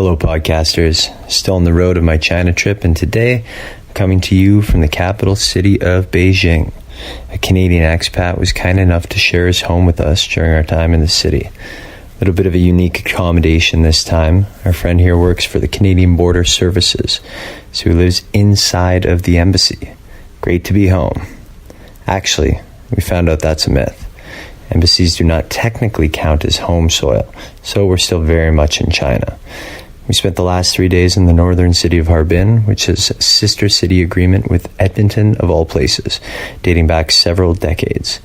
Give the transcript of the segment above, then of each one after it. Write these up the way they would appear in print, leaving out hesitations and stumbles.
Hello, podcasters. Still on the road of my China trip, and today I'm coming to you from the capital city of Beijing. A Canadian expat was kind enough to share his home with us during our time in the city. A little bit of a unique accommodation this time. Our friend here works for the Canadian Border Services, so he lives inside of the embassy. Great to be home. Actually, we found out that's a myth. Embassies do not technically count as home soil, so we're still very much in China. We spent the last 3 days in the northern city of Harbin, which is a sister city agreement with Edmonton of all places, dating back several decades.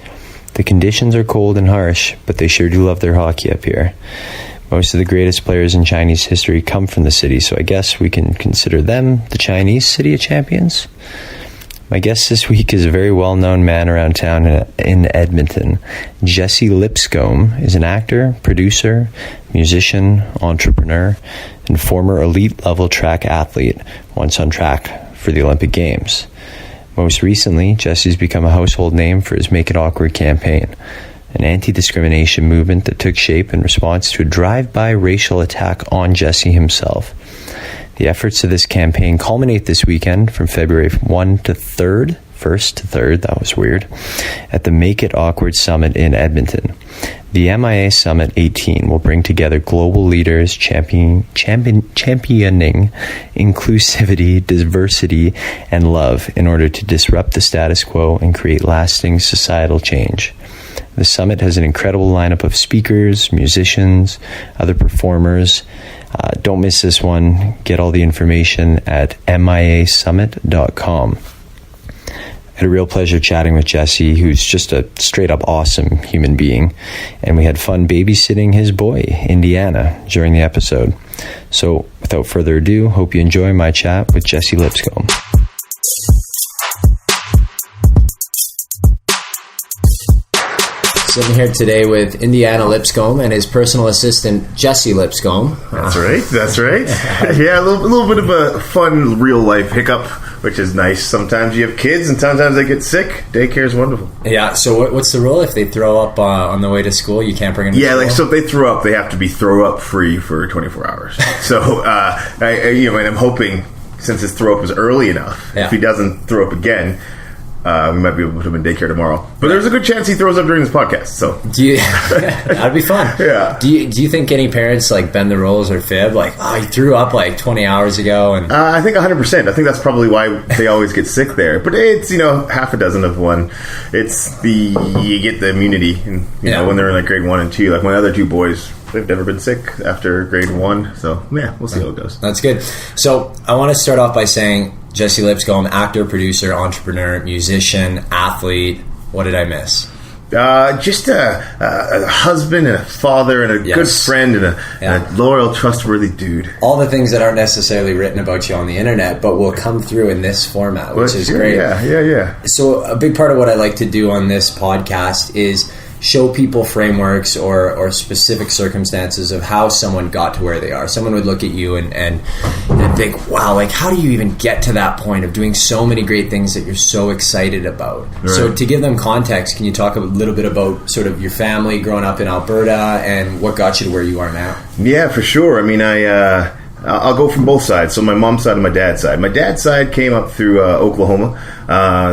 The conditions are cold and harsh, but they sure do love their hockey up here. Most of the greatest players in Chinese history come from the city, so I guess we can consider them the Chinese City of Champions. My guest this week is a very well-known man around town in Edmonton. Jesse Lipscombe is an actor, producer, musician, entrepreneur, and former elite-level track athlete, once on track for the Olympic Games. Most recently, Jesse's become a household name for his Make It Awkward campaign, an anti-discrimination movement that took shape in response to a drive-by racial attack on Jesse himself. The efforts of this campaign culminate this weekend from February 1st to 3rd, that was weird, at the Make It Awkward Summit in Edmonton. The MIA Summit 18 will bring together global leaders championing inclusivity, diversity, and love in order to disrupt the status quo and create lasting societal change. The summit has an incredible lineup of speakers, musicians, other performers. Don't miss this one. Get all the information at miasummit.com. I had a real pleasure chatting with Jesse, who's just a straight-up awesome human being, and we had fun babysitting his boy, Indiana, during the episode. So, without further ado, hope you enjoy my chat with Jesse Lipscombe. Sitting here today with Indiana Lipscombe and his personal assistant, Jesse Lipscombe. That's right. Yeah, a little bit of a fun real-life hiccup, which is nice. Sometimes you have kids, and sometimes they get sick. Daycare is wonderful. Yeah, so what's the rule? If they throw up on the way to school, you can't bring them to school? Yeah, so if they throw up, they have to be throw-up free for 24 hours. So, I'm hoping, since his throw-up was early enough, if he doesn't throw up again, we might be able to put him in daycare tomorrow. But there's a good chance he throws up during this podcast. So that'd be fun. Yeah. Do you think any parents bend the rules or fib? He threw up 20 hours ago? And I think 100%. I think that's probably why they always get sick there. But it's half a dozen of one. It's you get the immunity, and when they're in grade 1 and 2. My other two boys, they've never been sick after grade 1. So yeah, we'll see how it goes. That's good. So I want to start off by saying, Jesse Lipscombe, actor, producer, entrepreneur, musician, athlete. What did I miss? Just a husband and a father and a good friend and a loyal, trustworthy dude. All the things that aren't necessarily written about you on the internet, but will come through in this format, which is great. Yeah. So a big part of what I like to do on this podcast is show people frameworks or specific circumstances of how someone got to where they are. Someone would look at you and think, wow, how do you even get to that point of doing so many great things that you're so excited about? Right. So to give them context, can you talk a little bit about sort of your family growing up in Alberta and what got you to where you are now? Yeah, for sure. I mean, I'll go from both sides. So my mom's side and my dad's side. My dad's side came up through Oklahoma.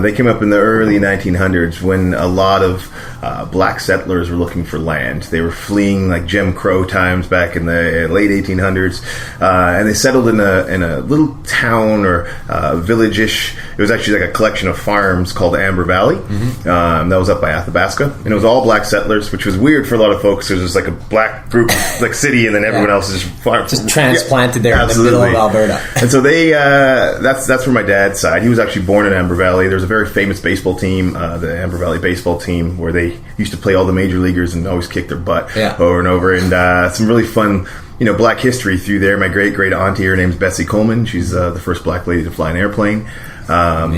They came up in the early 1900s when a lot of black settlers were looking for land. They were fleeing Jim Crow times back in the late 1800s, and they settled in a little town or village-ish. It was actually a collection of farms called Amber Valley. Mm-hmm. That was up by Athabasca, and it was all black settlers, which was weird for a lot of folks. It was just a black group city, and then everyone else is just transplanted there in the middle of Alberta. And so they that's where my dad's side. He was actually born in Amber Valley. There's a very famous baseball team, the Amber Valley baseball team, where they used to play all the major leaguers and always kick their butt over and over. And some really fun, black history through there. My great auntie, her name's Bessie Coleman. She's the first black lady to fly an airplane.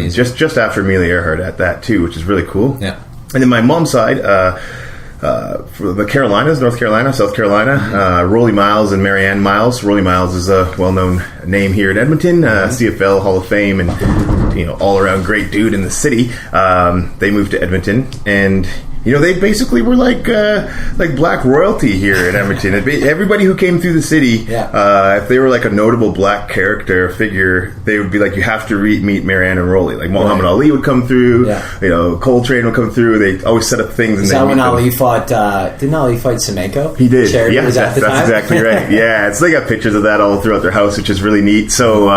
Just after Amelia Earhart at that too, which is really cool. Yeah. And then my mom's side, for the Carolinas, North Carolina, South Carolina, Rollie Miles and Marianne Miles. Rollie Miles is a well-known name here in Edmonton, CFL Hall of Fame, and all-around great dude in the city. They moved to Edmonton, and they basically were like black royalty here in Edmonton. Everybody who came through the city, if they were like a notable black character figure, they would be like, you have to meet Marianne and Rolly. Like Muhammad Ali would come through, Coltrane would come through. They always set up things. Is that when Ali fought? Didn't Ali fight Semenko? He did. Charity was at the time? That's exactly right. Yeah, so they got pictures of that all throughout their house, which is really neat. So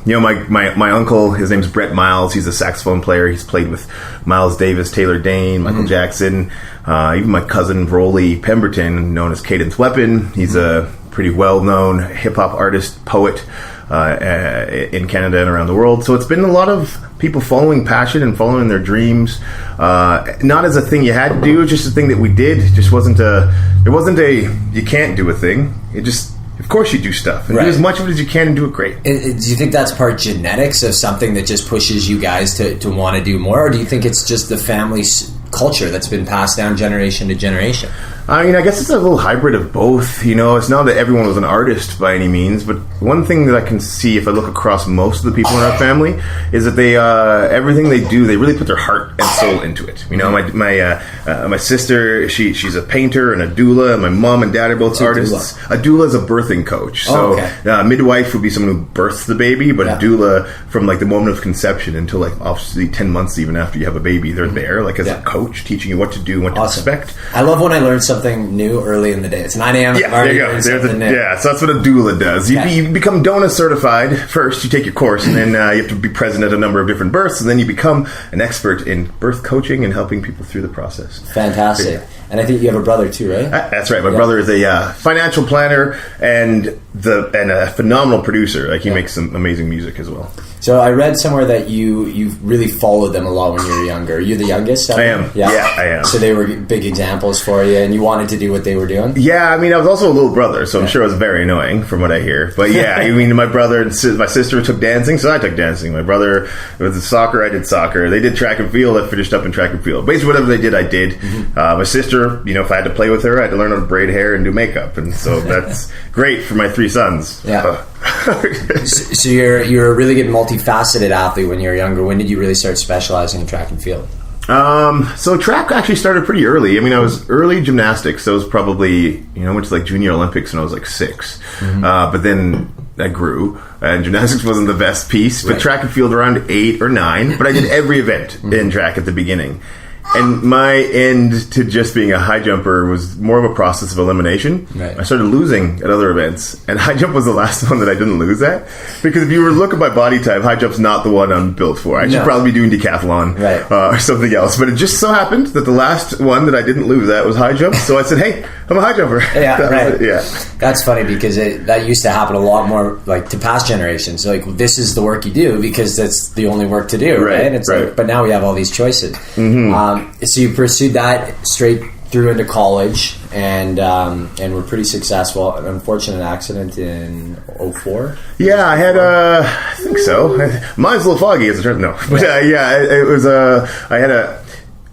my uncle, his name's Brett Miles. He's a saxophone player. He's played with Miles Davis, Taylor Dane, Michael Jackson, even my cousin Rolly Pemberton, known as Cadence Weapon. He's a pretty well-known hip-hop artist, poet in Canada and around the world. So it's been a lot of people following passion and following their dreams, not as a thing you had to do, just a thing that we did. It just wasn't a you can't do a thing. It just, of course you do stuff and do as much of it as you can and do it great. Do you think that's part genetics of something that just pushes you guys to want to do more, or do you think it's just the family's culture that's been passed down generation to generation? I mean, I guess it's a little hybrid of both. It's not that everyone was an artist by any means, but one thing that I can see if I look across most of the people in our family is that they everything they do, they really put their heart and soul into it. My sister, she's a painter and a doula, and my mom and dad are both artists. A doula is a birthing coach. So midwife would be someone who births the baby, but a doula, from like the moment of conception until like obviously 10 months even after you have a baby, they're there like as a coach, teaching you what to do and what to expect. I love when I learn something new early in the day. It's 9 a.m. There you go. So that's what a doula does. You become DONA certified first. You take your course, and then you have to be present at a number of different births, and then you become an expert in birth coaching and helping people through the process. Fantastic. Yeah. And I think you have a brother too, right? That's right. My brother is a financial planner and a phenomenal producer. Like he makes some amazing music as well. So I read somewhere that you really followed them a lot when you were younger. You're the youngest? I am. Yeah, I am. So they were big examples for you, and you wanted to do what they were doing? Yeah, I mean, I was also a little brother, so I'm sure I was very annoying from what I hear. But yeah, I mean, my brother and my sister took dancing, so I took dancing. My brother was soccer, I did soccer. They did track and field, I finished up in track and field. Basically, whatever they did, I did. My sister, if I had to play with her, I had to learn how to braid hair and do makeup, and so that's great for my 3 sons. Yeah. So you're a really good multifaceted athlete when you were younger. When did you really start specializing in track and field? So track actually started pretty early. I mean, I was early gymnastics. So I was probably, I went to like junior Olympics when I was like 6. But then I grew, and gymnastics wasn't the best piece. But track and field around 8 or 9. But I did every event in track at the beginning. And my end to just being a high jumper was more of a process of elimination. Right. I started losing at other events, and high jump was the last one that I didn't lose at. Because if you were to look at my body type, high jump's not the one I'm built for. I should probably be doing decathlon or something else. But it just so happened that the last one that I didn't lose at was high jump. So I said, hey, I'm a high jumper. That's funny because that used to happen a lot more like to past generations. Like, this is the work you do because that's the only work to do, right? And it's like, but now we have all these choices. So you pursued that straight through into college, and were pretty successful. An unfortunate accident in 2004. Yeah, I had I think so. Mine's a little foggy as it turns out. No, but it was I had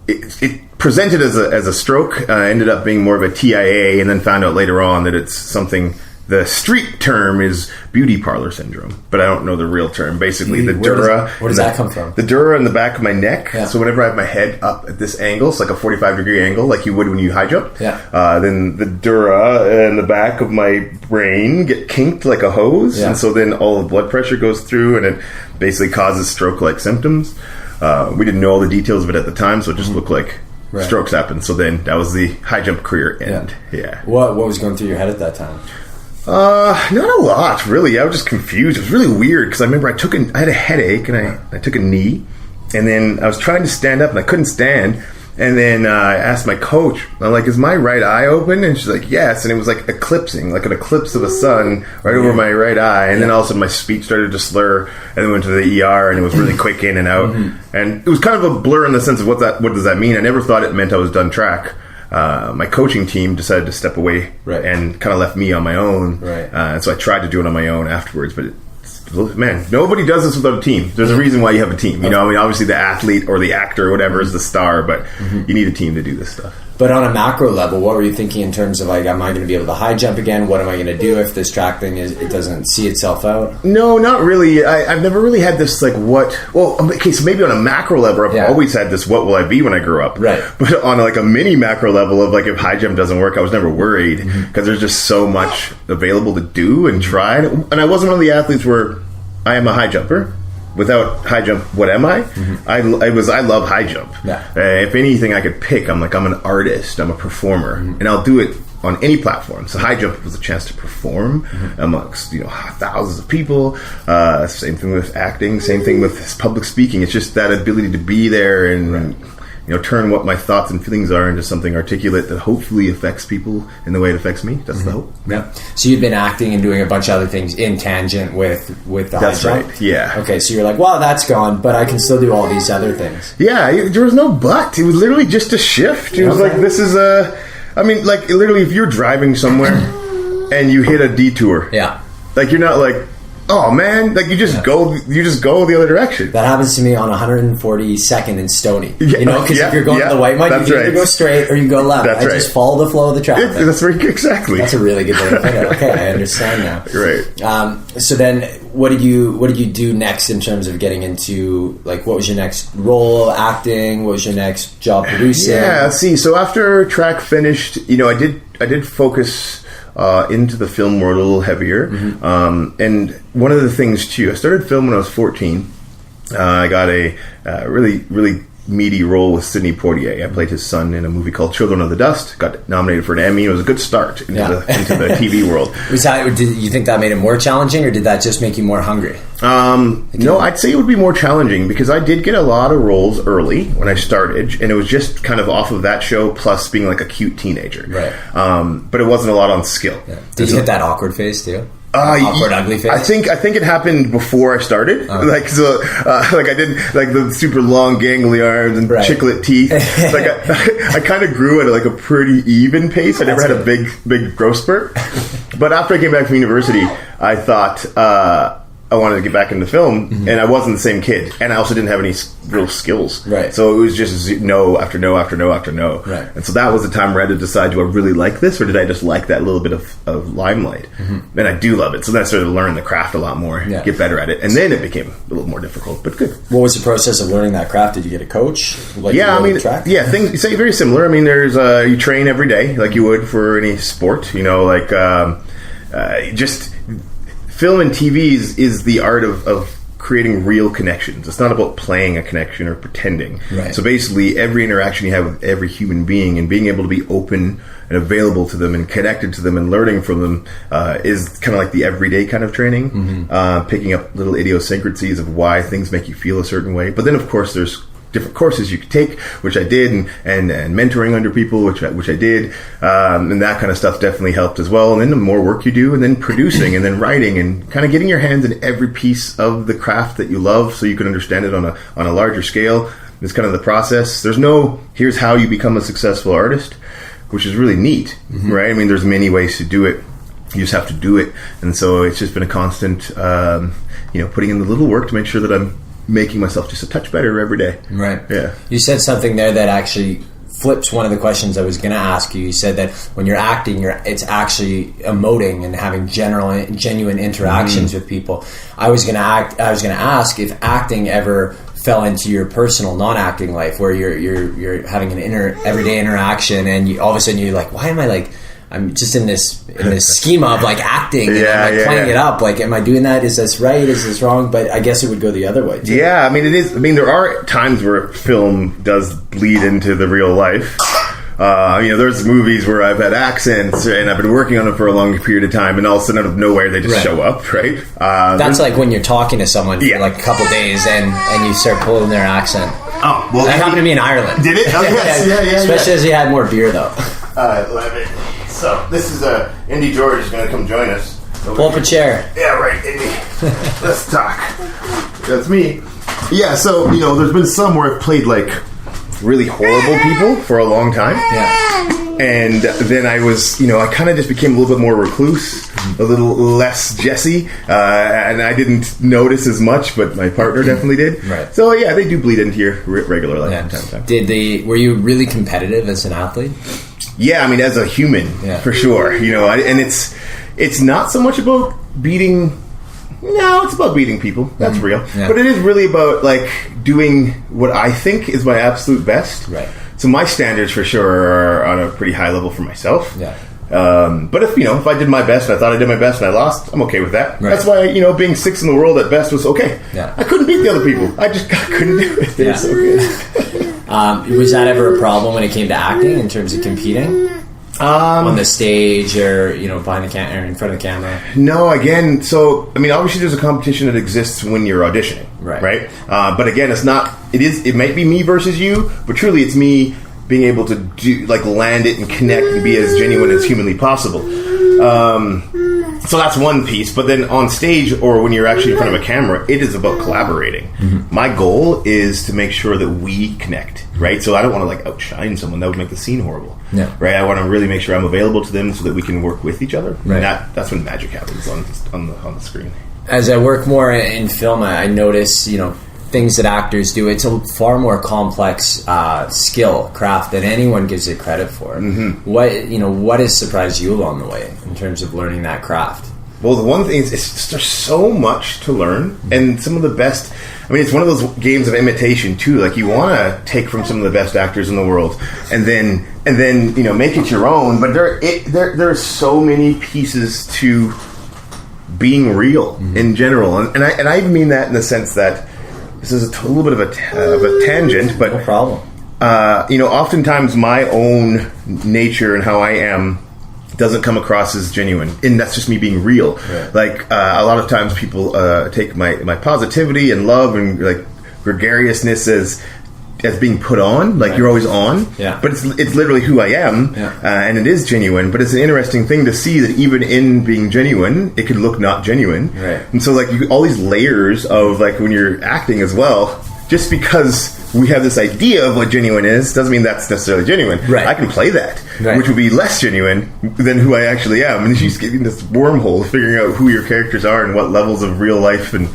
it presented as a stroke. Ended up being more of a TIA, and then found out later on that it's something. The street term is beauty parlor syndrome, but I don't know the real term. Basically, the dura. Where does that come from? The dura in the back of my neck. Yeah. So whenever I have my head up at this angle, it's like a 45-degree angle, like you would when you high jump. Yeah. Then the dura in the back of my brain get kinked like a hose, and so then all the blood pressure goes through, and it basically causes stroke-like symptoms. We didn't know all the details of it at the time, so it just looked like strokes happened. So then that was the high jump career end. Yeah. What was going through your head at that time? Not a lot, really. I was just confused. It was really weird because I remember I had a headache and I took a knee, and then I was trying to stand up and I couldn't stand. And then I asked my coach, I'm like, is my right eye open? And she's like, yes. And it was like eclipsing, like an eclipse of a sun right over my right eye. And then all of a sudden my speech started to slur, and then went to the ER, and it was really quick in and out. And it was kind of a blur in the sense of what does that mean? I never thought it meant I was done track. My coaching team decided to step away and kind of left me on my own. And so I tried to do it on my own afterwards, but nobody does this without a team. There's a reason why you have a team. I mean, obviously the athlete or the actor or whatever is the star, but you need a team to do this stuff. But on a macro level, what were you thinking in terms of like, am I going to be able to high jump again? What am I going to do if this track thing it doesn't see itself out? No, not really. I've never really had this like so maybe on a macro level, I've always had this, what will I be when I grow up? Right. But on like a mini macro level of like, if high jump doesn't work, I was never worried because there's just so much available to do and try. And I wasn't one of the athletes where I am a high jumper. Without high jump, what am I? I love high jump. Yeah. If anything I could pick, I'm an artist, I'm a performer, and I'll do it on any platform. So high jump was a chance to perform amongst thousands of people. Same thing with acting, same thing with public speaking. It's just that ability to be there and turn what my thoughts and feelings are into something articulate that hopefully affects people in the way it affects me. That's the hope. Yeah. So you've been acting and doing a bunch of other things in tangent with the high jump? That's right, yeah. Okay, so you're like, well, that's gone, but I can still do all these other things. Yeah, there was no but. It was literally just a shift. It was like, this is literally if you're driving somewhere and you hit a detour. Yeah. Like, you're not like, oh man, like you just go the other direction. That happens to me on 142nd in Stony. Because if you're going to the white line, you either go straight or you go left. I just follow the flow of the traffic. That's right, exactly. That's a really good way to put it. Okay, I understand now. Right. So then, what did you do next in terms of getting into, like, what was your next role? Acting? What was your next job producing? Yeah. See, so after track finished, I did focus into the film world a little heavier. And one of the things too, I started film when I was 14. I got a really, really meaty role with Sidney Poitier. I played his son in a movie called Children of the Dust. Got nominated for an Emmy. It was a good start into the TV world. Did you think that made it more challenging, or did that just make you more hungry? No, I'd say it would be more challenging because I did get a lot of roles early when I started, and it was just kind of off of that show plus being like a cute teenager. Right. But it wasn't a lot on skill. Yeah. Did you hit that awkward phase too? Awkward, ugly face. I think it happened before I started. I didn't like the super long, gangly arms and chiclet teeth. Like I kind of grew at like a pretty even pace. I never had a big growth spurt. But after I came back from university, I thought I wanted to get back into film, and I wasn't the same kid, and I also didn't have any real skills. Right. So it was just no after no after no after no. Right. And so that was the time where I had to decide: do I really like this, or did I just like that little bit of limelight? And I do love it. So then I started to learn the craft a lot more, get better at it, and then it became a little more difficult, but good. What was the process of learning that craft? Did you get a coach? Things say very similar. I mean, there's you train every day like you would for any sport. Just. Film and TV is the art of creating real connections. It's not about playing a connection or pretending. Right. So basically, every interaction you have with every human being and being able to be open and available to them and connected to them and learning from them is kind of like the everyday kind of training. Picking up little idiosyncrasies of why things make you feel a certain way. But then, of course, there's different courses you could take, which I did, and mentoring under people, which I did, and that kind of stuff definitely helped as well. And then the more work you do, and then producing, and then writing, and kind of getting your hands in every piece of the craft that you love, so you can understand it on a larger scale. It's kind of the process. There's no here's how you become a successful artist, which is really neat, right? I mean, there's many ways to do it. You just have to do it, and so it's just been a constant, putting in the little work to make sure that I'm making myself just a touch better every day. Right. Yeah. You said something there that actually flips one of the questions I was going to ask you. You said that when you're acting, it's actually emoting and having genuine interactions with people. I was going to ask if acting ever fell into your personal non-acting life, where you're having an everyday interaction, and all of a sudden you're like, why am I like? I'm just in this schema of like acting, and I'm playing it up. Like, am I doing that? Is this right? Is this wrong? But I guess it would go the other way too. Yeah, I mean, it is. I mean, there are times where film does bleed into the real life. There's movies where I've had accents and I've been working on it for a long period of time, and all of a sudden out of nowhere they just show up, right? That's like when you're talking to someone for like a couple of days and you start pulling their accent. Oh, well, that happened to me in Ireland. Did it? Oh, yes. Especially as you had more beer, though. Love it. So this is Indy George is going to come join us. Pull up a chair. Yeah, right, Indy. Let's talk. That's me. Yeah, so there's been some where I've played like really horrible people for a long time. Yeah. And then I was, I kind of just became a little bit more recluse, a little less Jesse, and I didn't notice as much, but my partner definitely did. Right. So yeah, they do bleed into your regular life from time to time. Were you really competitive as an athlete? Yeah, I mean, as a human, for sure. And it's not so much about beating. No, it's about beating people. That's real. Yeah. But it is really about doing what I think is my absolute best. Right. So my standards for sure are on a pretty high level for myself. Yeah. But if I did my best and I thought I did my best and I lost, I'm okay with that. Right. That's why being sixth in the world at best was okay. Yeah. I couldn't beat the other people. I couldn't do it. They're so good. Was that ever a problem when it came to acting in terms of competing? On the stage or behind the camera or in front of the camera? No, again, so I mean, obviously there's a competition that exists when you're auditioning, right? But again, it's not. It might be me versus you, but truly it's me being able to do land it and connect and be as genuine as humanly possible. So that's one piece. But then on stage or when you're actually in front of a camera, it is about collaborating. Mm-hmm. My goal is to make sure that we connect, right? So I don't want to outshine someone. That would make the scene horrible. Yeah. Right? I want to really make sure I'm available to them so that we can work with each other. Right. And that's when magic happens on the screen. As I work more in film, I notice, things that actors do. It's a far more complex skill, craft than anyone gives it credit for. Mm-hmm. What has surprised you along the way in terms of learning that craft? Well, the one thing is there's so much to learn, and some of the best. I mean, it's one of those games of imitation too. You want to take from some of the best actors in the world, and then make it your own. But there are so many pieces to being real in general, and I even mean that in the sense that this is a little bit of a tangent, but no problem. Oftentimes my own nature and how I am doesn't come across as genuine, and that's just me being real. Right. A lot of times people take my positivity and love and gregariousness as being put on, you're always on. Yeah. But it's literally who I am, and it is genuine. But it's an interesting thing to see that even in being genuine, it could look not genuine. Right. And so all these layers of when you're acting as well. Just because we have this idea of what genuine is doesn't mean that's necessarily genuine. Right. I can play that, which would be less genuine than who I actually am. And she's getting this wormhole, figuring out who your characters are and what levels of real life. And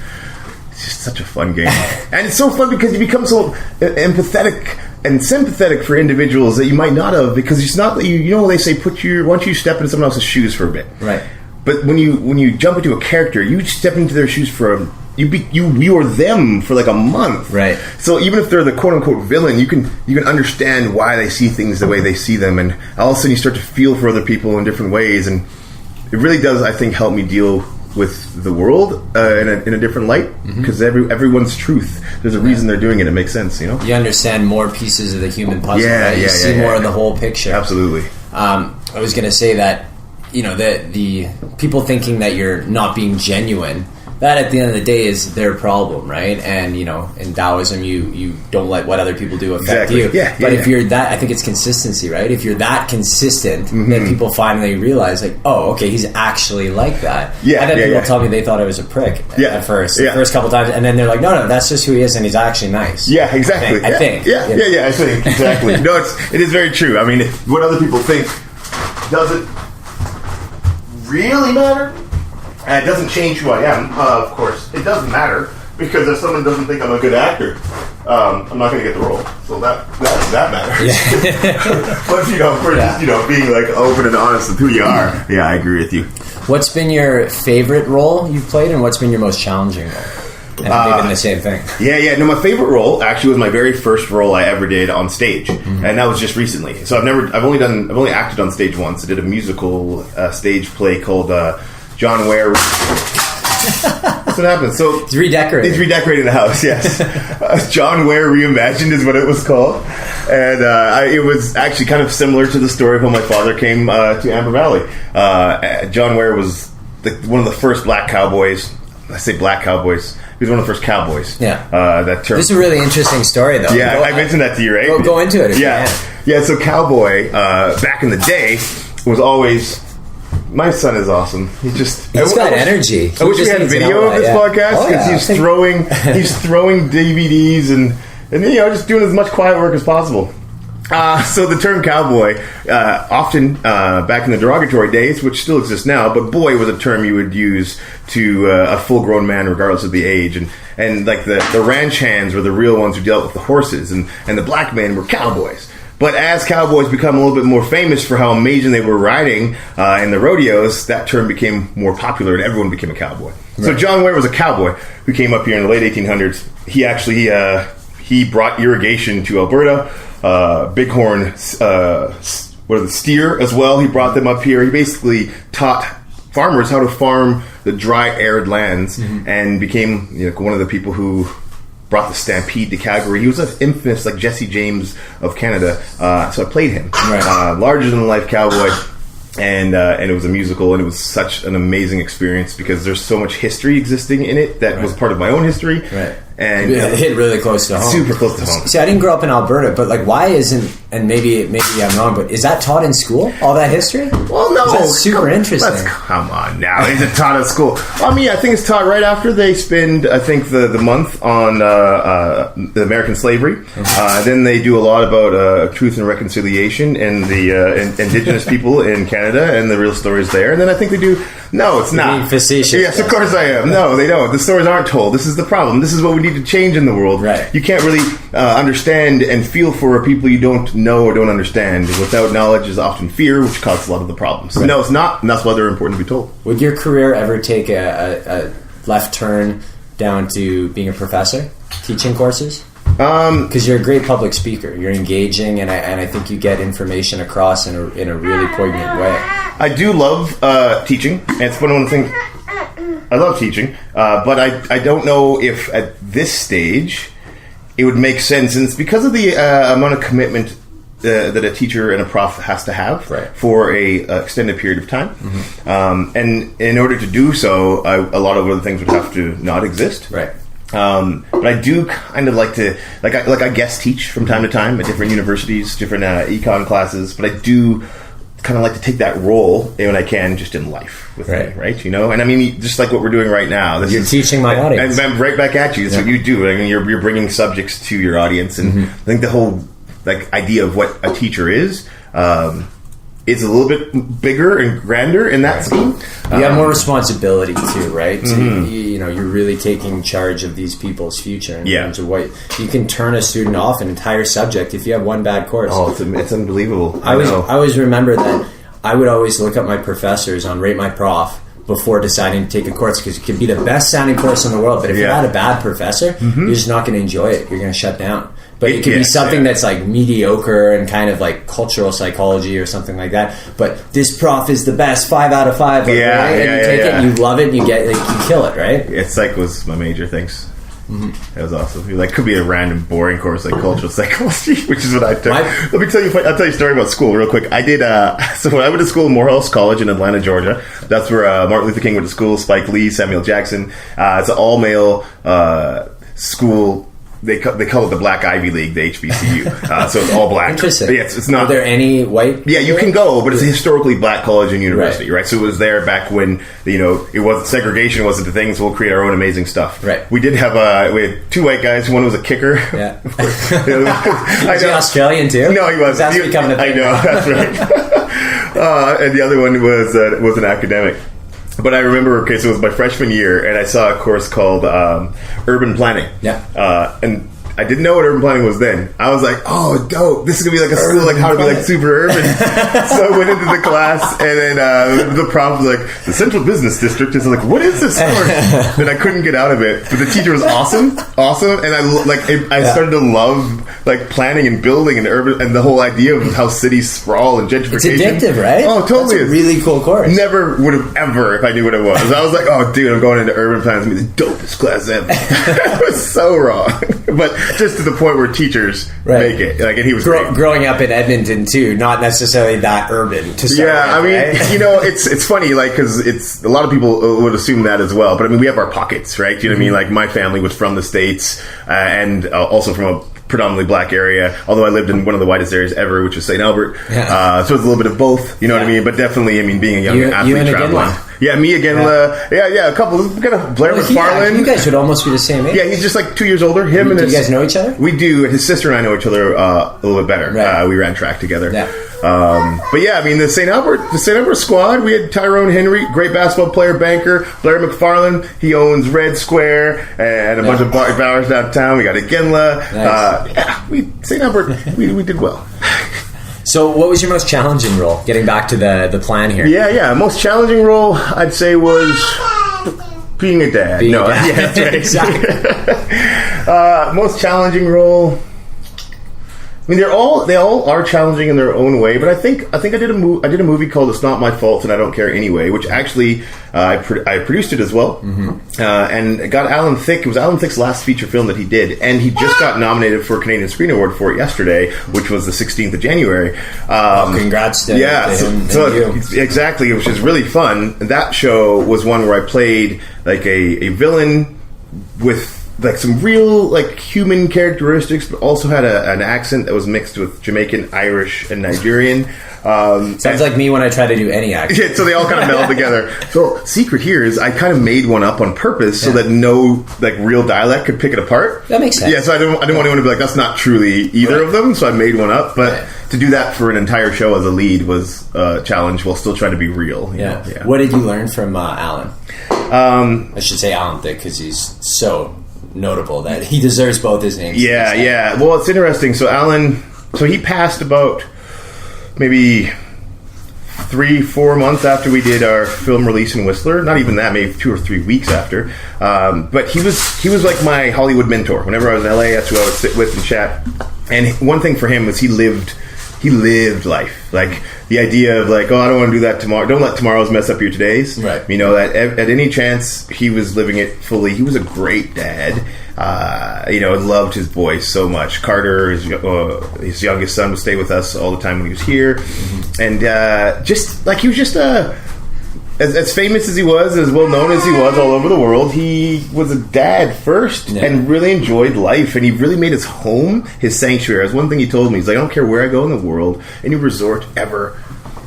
it's just such a fun game. And it's so fun because you become so empathetic and sympathetic for individuals that you might not have, because it's not that when they say once you step into someone else's shoes for a bit. Right. But when you jump into a character, you step into their shoes for you are them for a month, right? So even if they're the quote unquote villain, you can understand why they see things the way they see them, and all of a sudden you start to feel for other people in different ways, and it really does, I think, help me deal with the world in a different light, because everyone's truth. There's a reason they're doing it. It makes sense, You understand more pieces of the human puzzle. Right? You see more of the whole picture. Absolutely. I was going to say that the people thinking that you're not being genuine, that at the end of the day is their problem, right? And in Taoism, you don't let what other people do affect you. But if you're that, I think it's consistency, right? If you're that consistent, then people finally realize, oh, okay, he's actually like that. And then people tell me they thought I was a prick at first, the first couple times, and then they're like, no, that's just who he is, and he's actually nice. Yeah, exactly. I think. I think exactly. No, it is very true. I mean, what other people think doesn't really matter. And it doesn't change who I am, of course. It doesn't matter, because if someone doesn't think I'm a good actor, I'm not going to get the role. So that matters. Yeah. But for just being open and honest with who you are. Yeah, I agree with you. What's been your favorite role you've played, and what's been your most challenging role? And they've been the same thing. Yeah. No, my favorite role actually was my very first role I ever did on stage, and that was just recently. So I've only acted on stage once. I did a musical stage play called John Ware. That's what happened. So he's redecorating the house. Yes, John Ware Reimagined is what it was called, and it was actually kind of similar to the story of how my father came to Amber Valley. John Ware was one of the first black cowboys. I say black cowboys. He was one of the first cowboys. Yeah. That term. This is a really interesting story, though. Yeah, I mentioned that to you, right? Go into it. Yeah. So cowboy back in the day was always. My son is awesome. He's got energy. I wish we had video of this podcast, because he's throwing DVDs and just doing as much quiet work as possible. So the term cowboy, often back in the derogatory days, which still exists now, but boy was a term you would use to a full-grown man regardless of the age. And like the ranch hands were the real ones who dealt with the horses, and the black men were cowboys. But as cowboys become a little bit more famous for how amazing they were riding in the rodeos, that term became more popular and everyone became a cowboy. Right. So John Ware was a cowboy who came up here in the late 1800s. He actually he brought irrigation to Alberta. Bighorn, steer as well. He brought them up here. He basically taught farmers how to farm the dry, arid lands, and became one of the people who brought the stampede to Calgary. He was an infamous, like Jesse James of Canada. So I played him, larger than life cowboy. And it was a musical, and it was such an amazing experience because there's so much history existing in it that was part of my own history. Right. And it hit really close to home. Super close to home. See, I didn't grow up in Alberta, but like, why isn't? And maybe I'm wrong, but is that taught in school? All that history? Well, no, that's super interesting. Come on now, is it taught at school? I mean, I think it's taught right after they spend, I think, the month on the American slavery. Then they do a lot about truth and reconciliation and the Indigenous people in Canada and the real stories there. And then I think they do. No, it's not. Being facetious. Yes, of course I am. No, they don't. The stories aren't told. This is the problem. This is what we need to change in the world. Right. You can't really understand and feel for people you don't know or don't understand. Without knowledge is often fear, which causes a lot of the problems. Right. No, it's not, and that's why they're important to be told. Would your career ever take a left turn down to being a professor, teaching courses? Because you're a great public speaker. You're engaging, and I think you get information across in a really poignant way. I do love teaching, and it's one of the things. I love teaching, but I don't know if at this stage it would make sense, and it's because of the amount of commitment that a teacher and a prof has to have for a extended period of time. And in order to do so, a lot of other things would have to not exist. Right. But I do kind of like to, I guest teach from time to time at different universities, different econ classes, but I do kind of like to take that role when I can just in life with me, right? And I mean, just like what we're doing right now. You're teaching my audience. And I'm right back at you. That's what you do. I mean, you're bringing subjects to your audience. And I think the whole idea of what a teacher is a little bit bigger and grander in that scheme. You have more responsibility too, right? So you're really taking charge of these people's future in terms of what you can turn a student off an entire subject if you have one bad course. Oh, it's unbelievable. I always remember that I would always look up my professors on Rate My Prof before deciding to take a course, because it could be the best sounding course in the world, but if you had a bad professor, you're just not going to enjoy it. You're going to shut down. But it could be something that's like mediocre and kind of like cultural psychology or something like that. But this prof is the best, 5 out of 5. And you take it, and you love it, and you kill it, right? Psych was my major, thanks. That was awesome. Could be a random boring course like cultural psychology, which is what I took. Let me tell you. I'll tell you a story about school real quick. I did. So when I went to school, Morehouse College in Atlanta, Georgia. That's where Martin Luther King went to school. Spike Lee, Samuel Jackson. It's an all male school. They call it the Black Ivy League, the HBCU. So it's all black. Interesting. Yes, it's not. Are there any white? Yeah, you can go, but it's a historically black college and university, right? So it was there back when it wasn't segregation wasn't the thing. So we'll create our own amazing stuff. Right. We did have we had 2 white guys. One was a kicker. Yeah. Was he Australian too? No, he wasn't. That's becoming a thing. I know. That's right. And the other one was an academic. But I remember, so it was my freshman year, and I saw a course called Urban Planning. Yeah. And I didn't know what urban planning was then. I was like, oh, dope. This is going to be like a school, how to be super urban. So I went into the class, and then the prof was like, the Central Business District is like, what is this course? And I couldn't get out of it. But the teacher was awesome. And I started to love planning and building and urban, and the whole idea of how cities sprawl and gentrification. It's addictive, right? Oh, totally. That's a really cool course. Never would have ever, if I knew what it was. I was like, oh, dude, I'm going into urban planning. It's going to be the dopest class ever. It was so wrong. But just to the point where teachers make it. And he was growing up in Edmonton too, not necessarily that urban to start with, I mean, it's funny, because it's a lot of people would assume that as well. But I mean, we have our pockets, right? You know what I mean? My family was from the States, and also from a predominantly black area, although I lived in one of the whitest areas ever, which was St. Albert. So it's a little bit of both, you know what I mean? But definitely, being a young athlete traveling. Yeah, me again. Yeah. A couple. We got Blair McFarlane. You guys would almost be the same age. Yeah, he's just like 2 years older. Do you guys know each other? We do. His sister and I know each other a little bit better. Right. We ran track together. Yeah. But yeah, I mean the St. Albert squad. We had Tyrone Henry, great basketball player, banker. Blair McFarlane, he owns Red Square and a bunch of bars downtown. We got Iginla. Nice. St. Albert, we did well. So, what was your most challenging role? Getting back to the plan here. Yeah. Most challenging role, I'd say, was being a dad. Yeah, that's right. Exactly. Most challenging role. I mean, they all are challenging in their own way, but I think I did a movie called "It's Not My Fault and I Don't Care Anyway," which actually I produced it as well, and it got Alan Thicke. It was Alan Thicke's last feature film that he did, and he just got nominated for a Canadian Screen Award for it yesterday, which was the 16th of January. Congrats to him and you. Exactly, which is really fun. And that show was one where I played like a villain with like some real like human characteristics, but also had an accent that was mixed with Jamaican, Irish, and Nigerian. Sounds like me when I try to do any accent. Yeah, so they all kind of meld together. So secret here is I kind of made one up on purpose so that no like real dialect could pick it apart. That makes sense. Yeah, so I didn't want anyone to be like, that's not truly either of them. So I made one up, but to do that for an entire show as a lead was a challenge while still trying to be real. Yeah. What did you learn from Alan? I should say Alan Thicke because he's so notable that he deserves both his names. Yeah. Well, it's interesting. So Alan, he passed about maybe 3-4 months after we did our film release in Whistler. Not even that, maybe 2 or 3 weeks after. But he was like my Hollywood mentor. Whenever I was in LA, that's who I would sit with and chat. And one thing for him was he lived life. Like the idea of like, oh, I don't want to do that tomorrow. Don't let tomorrows mess up your todays. Right. You know, that at any chance he was living it fully. He was a great dad. Loved his boys so much. Carter, his youngest son, would stay with us all the time when he was here. And just like he was just as famous as he was, as well known as he was all over the world, he was a dad first and really enjoyed life. And he really made his home his sanctuary. That's one thing he told me. He's like, I don't care where I go in the world, any resort ever.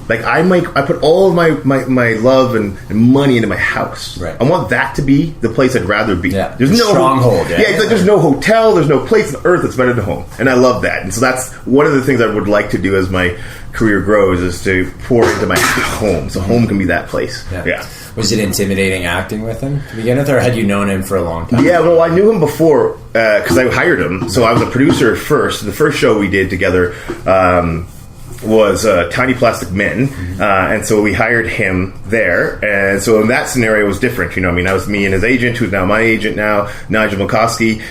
Like I put all of my love and money into my house. Right. I want that to be the place I'd rather be. Yeah. There's no stronghold. He's like, there's no hotel, there's no place on earth that's better than home. And I love that. And so that's one of the things I would like to do as my career grows is to pour into my home. So home can be that place. Yeah. Was it intimidating acting with him to begin with, or had you known him for a long time? Yeah, well, I knew him before because I hired him. So I was a producer first. The first show we did together was Tiny Plastic Men, and so we hired him there. And so in that scenario it was different. You know, I mean, that was me and his agent, who's now my agent now, Nigel McCoskey.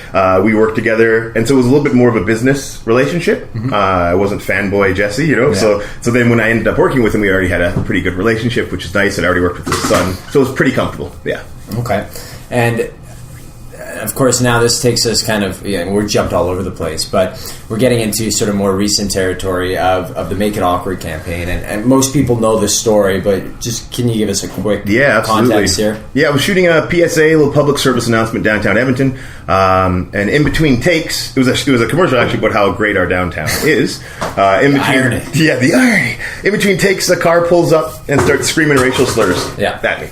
We worked together, and so it was a little bit more of a business relationship. I wasn't fanboy Jesse, you know. Yeah. So then when I ended up working with him, we already had a pretty good relationship, which is nice. I'd already worked with his son, so it was pretty comfortable. Yeah. Okay. And of course, now this takes us kind of, we're jumped all over the place, but we're getting into sort of more recent territory of the Make It Awkward campaign. And most people know this story, but just can you give us a quick context here? Yeah, I was shooting a PSA, a little public service announcement downtown Edmonton. And in between takes, it was a commercial actually about how great our downtown is. Irony. Yeah, the irony. In between takes, the car pulls up and starts screaming racial slurs at me.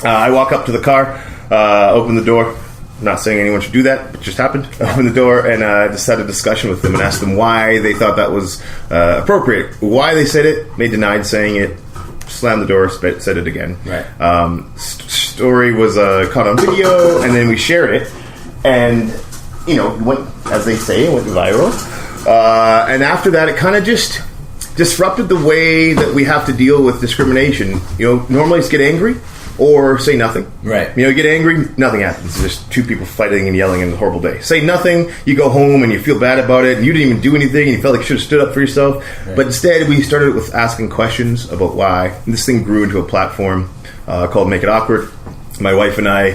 I walk up to the car, open the door. I'm not saying anyone should do that. It just happened. I opened the door and just had a discussion with them and asked them why they thought that was appropriate. Why they said it. They denied saying it. Slammed the door, said it again. Right. Story was caught on video, and then we shared it. And, went, as they say, it went viral. And after that, it kind of just disrupted the way that we have to deal with discrimination. Normally it's get angry or say nothing. Right. You get angry, nothing happens. It's just two people fighting and yelling in a horrible day. Say nothing, you go home and you feel bad about it, and you didn't even do anything, and you felt like you should have stood up for yourself. Right. But instead, we started with asking questions about why. And this thing grew into a platform called Make It Awkward. My wife and I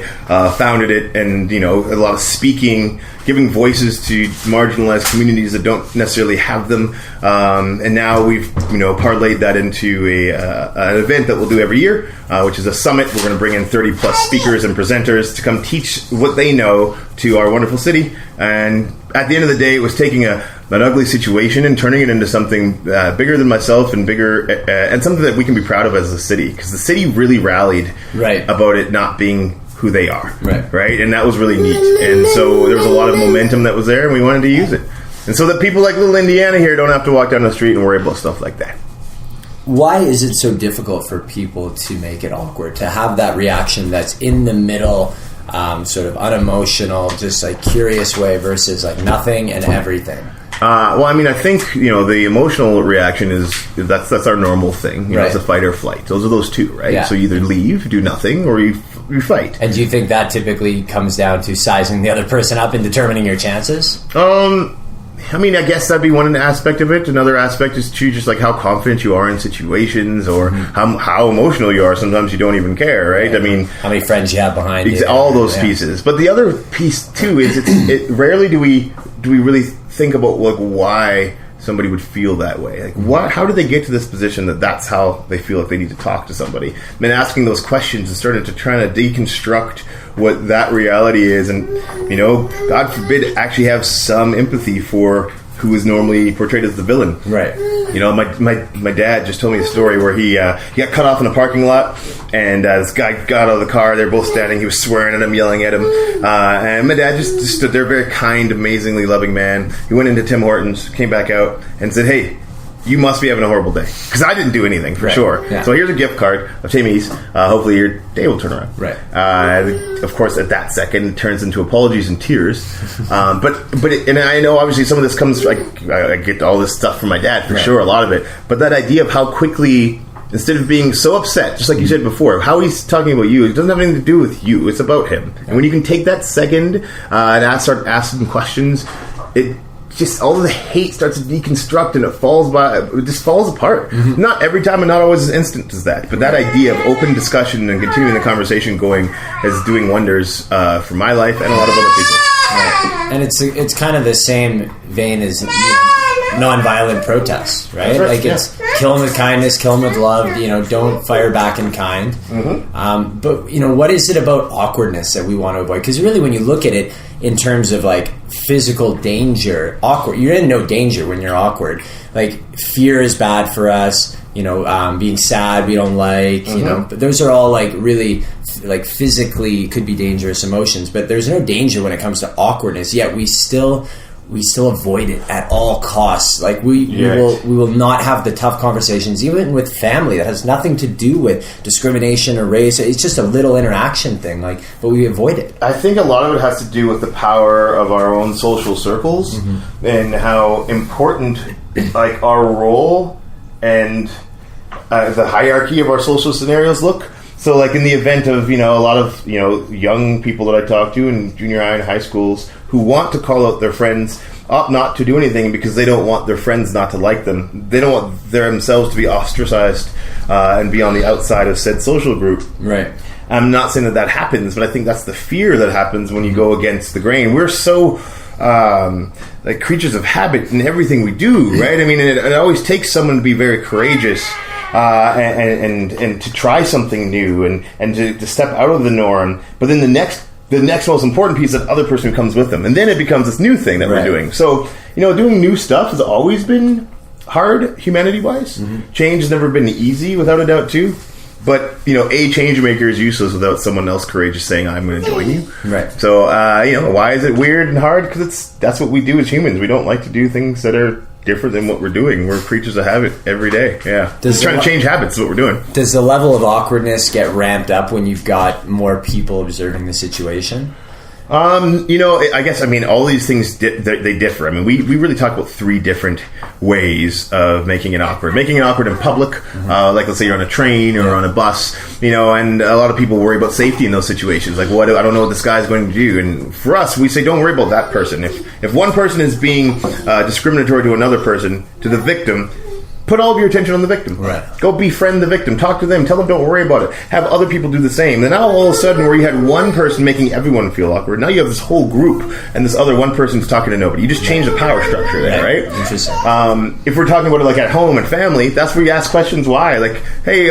founded it, and a lot of speaking, giving voices to marginalized communities that don't necessarily have them. And now we've parlayed that into an event that we'll do every year, which is a summit. We're going to bring in 30 plus speakers and presenters to come teach what they know to our wonderful city. And at the end of the day, it was taking a an ugly situation and turning it into something bigger than myself and bigger and something that we can be proud of as a city, because the city really rallied about it not being who they are, right? And that was really neat. And so there was a lot of momentum that was there, and we wanted to use it. And so that people like little Indiana here don't have to walk down the street and worry about stuff like that. Why is it so difficult for people to make it awkward, to have that reaction that's in the middle, sort of unemotional, just like curious way versus like nothing and everything? Well, I mean, I think, the emotional reaction that's our normal thing. It's a fight or flight. Those are those two, right? Yeah. So you either leave, do nothing, or you fight. And do you think that typically comes down to sizing the other person up and determining your chances? I mean, I guess that'd be one aspect of it. Another aspect is just like how confident you are in situations, or how emotional you are. Sometimes you don't even care, right? I mean, how many friends you have behind you. All those pieces. But the other piece too is rarely do we really think about like why somebody would feel that way. Like, how do they get to this position that's how they feel like they need to talk to somebody? And then asking those questions and starting to try to deconstruct what that reality is, and God forbid, actually have some empathy for who is normally portrayed as the villain. Right. My dad just told me a story where he got cut off in a parking lot, and this guy got out of the car. They're both standing. He was swearing at him, yelling at him, and my dad just stood there, very kind, amazingly loving man. He went into Tim Hortons, came back out, and said, "Hey, you must be having a horrible day," because I didn't do anything for sure. Yeah. So here's a gift card of Timmy's. Hopefully your day will turn around. Right. Of course, at that second, it turns into apologies and tears. And I know obviously some of this comes. I get all this stuff from my dad for sure, a lot of it. But that idea of how quickly, instead of being so upset, just like you said before, how he's talking about you, it doesn't have anything to do with you. It's about him. And when you can take that second and start asking questions, it just all of the hate starts to deconstruct, and it just falls apart. Not every time and not always as instant as that, but that idea of open discussion and continuing the conversation going is doing wonders for my life and a lot of other people. Right. And it's kind of the same vein as nonviolent protests, right? Like it's kill them with kindness, kill them with love. Don't fire back in kind. But what is it about awkwardness that we want to avoid? Because really, when you look at it in terms of like physical danger, you're in no danger when you're awkward. Like fear is bad for us. Being sad we don't like. But those are all like really like physically could be dangerous emotions. But there's no danger when it comes to awkwardness. Yet we still avoid it at all costs. Like we will not have the tough conversations, even with family that has nothing to do with discrimination or race. It's just a little interaction thing, but we avoid it. I think a lot of it has to do with the power of our own social circles and how important like our role and the hierarchy of our social scenarios look. So like in the event of, a lot of, young people that I talk to in junior high and high schools who want to call out their friends, opt not to do anything because they don't want their friends not to like them. They don't want themselves to be ostracized and be on the outside of said social group. Right. I'm not saying that happens, but I think that's the fear that happens when you go against the grain. We're so like creatures of habit in everything we do, right? I mean, it always takes someone to be very courageous and to try something new and to step out of the norm. But then the next most important piece, that other person who comes with them, and then it becomes this new thing that we're doing. So doing new stuff has always been hard, humanity-wise. Change has never been easy, without a doubt, too. But a change maker is useless without someone else courageous saying, "I'm going to join you." Right. So why is it weird and hard? Because that's what we do as humans. We don't like to do things that are different than what we're doing. We're creatures of habit every day. Yeah. Just trying to change habits is what we're doing. Does the level of awkwardness get ramped up when you've got more people observing the situation? I guess, all these things, they differ. I mean, we really talk about three different ways of making it awkward. Making it awkward in public, like let's say you're on a train or on a bus, and a lot of people worry about safety in those situations. Like, I don't know what this guy's going to do. And for us, we say, don't worry about that person. If one person is being discriminatory to another person, to the victim, Put all of your attention on the victim. Right. Go befriend the victim. Talk to them. Tell them don't worry about it. Have other people do the same. Then now all of a sudden, where you had one person making everyone feel awkward, now you have this whole group, and this other one person's talking to nobody. You just change the power structure there, right? Interesting. If we're talking about it like at home and family, that's where you ask questions why. Like, hey,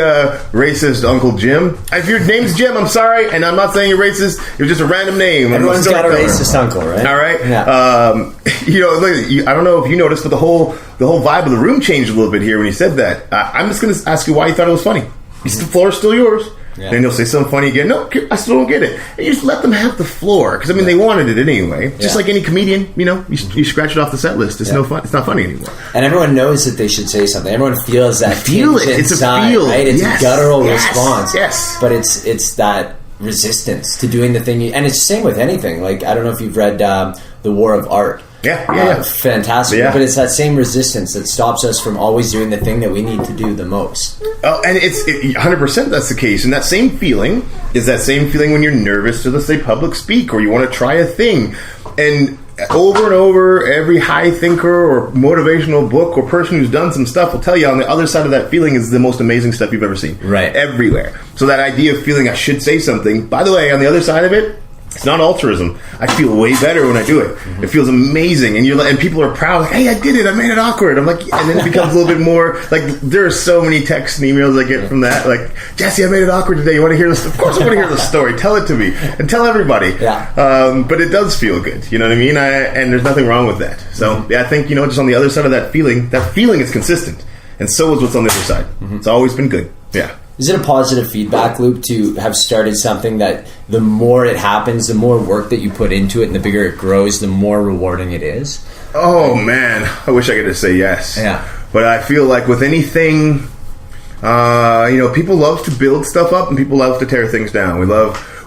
racist Uncle Jim. If your name's Jim, I'm sorry, and I'm not saying you're racist. You're just a random name. Everyone's got a racist uncle, right? All right. Yeah. I don't know if you noticed, but the whole vibe of the room changed a little bit here when you said that. I'm just going to ask you why you thought it was funny. The floor's still yours. Yeah. Then you'll say something funny again. No, I still don't get it. And you just let them have the floor. Because, they wanted it anyway. Just like any comedian, you scratch it off the set list. It's no fun. It's not funny anymore. And everyone knows that they should say something. Everyone feels that. Feel it. It's inside, a feel. Right? It's a guttural response. Yes. But it's that resistance to doing the thing. And it's the same with anything. Like, I don't know if you've read The War of Art. Yeah. Fantastic. Yeah. But it's that same resistance that stops us from always doing the thing that we need to do the most. Oh, and it's 100% that's the case. And that same feeling is that same feeling when you're nervous to, let's say, public speak, or you want to try a thing. And over and over, every high thinker or motivational book or person who's done some stuff will tell you on the other side of that feeling is the most amazing stuff you've ever seen. Right. Everywhere. So that idea of feeling I should say something, by the way, on the other side of it, it's not altruism. I feel way better when I do it. It feels amazing, and people are proud. Like, hey, I did it. I made it awkward. I'm like, and then it becomes a little bit more like there are so many texts and emails I get from that. Like, Jesse, I made it awkward today. You want to hear this? Of course, I want to hear the story. Tell it to me and tell everybody. Yeah. But it does feel good. You know what I mean? And there's nothing wrong with that. So I think just on the other side of that feeling is consistent, and so is what's on the other side. It's always been good. Yeah. Is it a positive feedback loop to have started something that the more it happens, the more work that you put into it and the bigger it grows, the more rewarding it is? Oh, man. I wish I could just say yes. Yeah. But I feel like with anything, people love to build stuff up and people love to tear things down.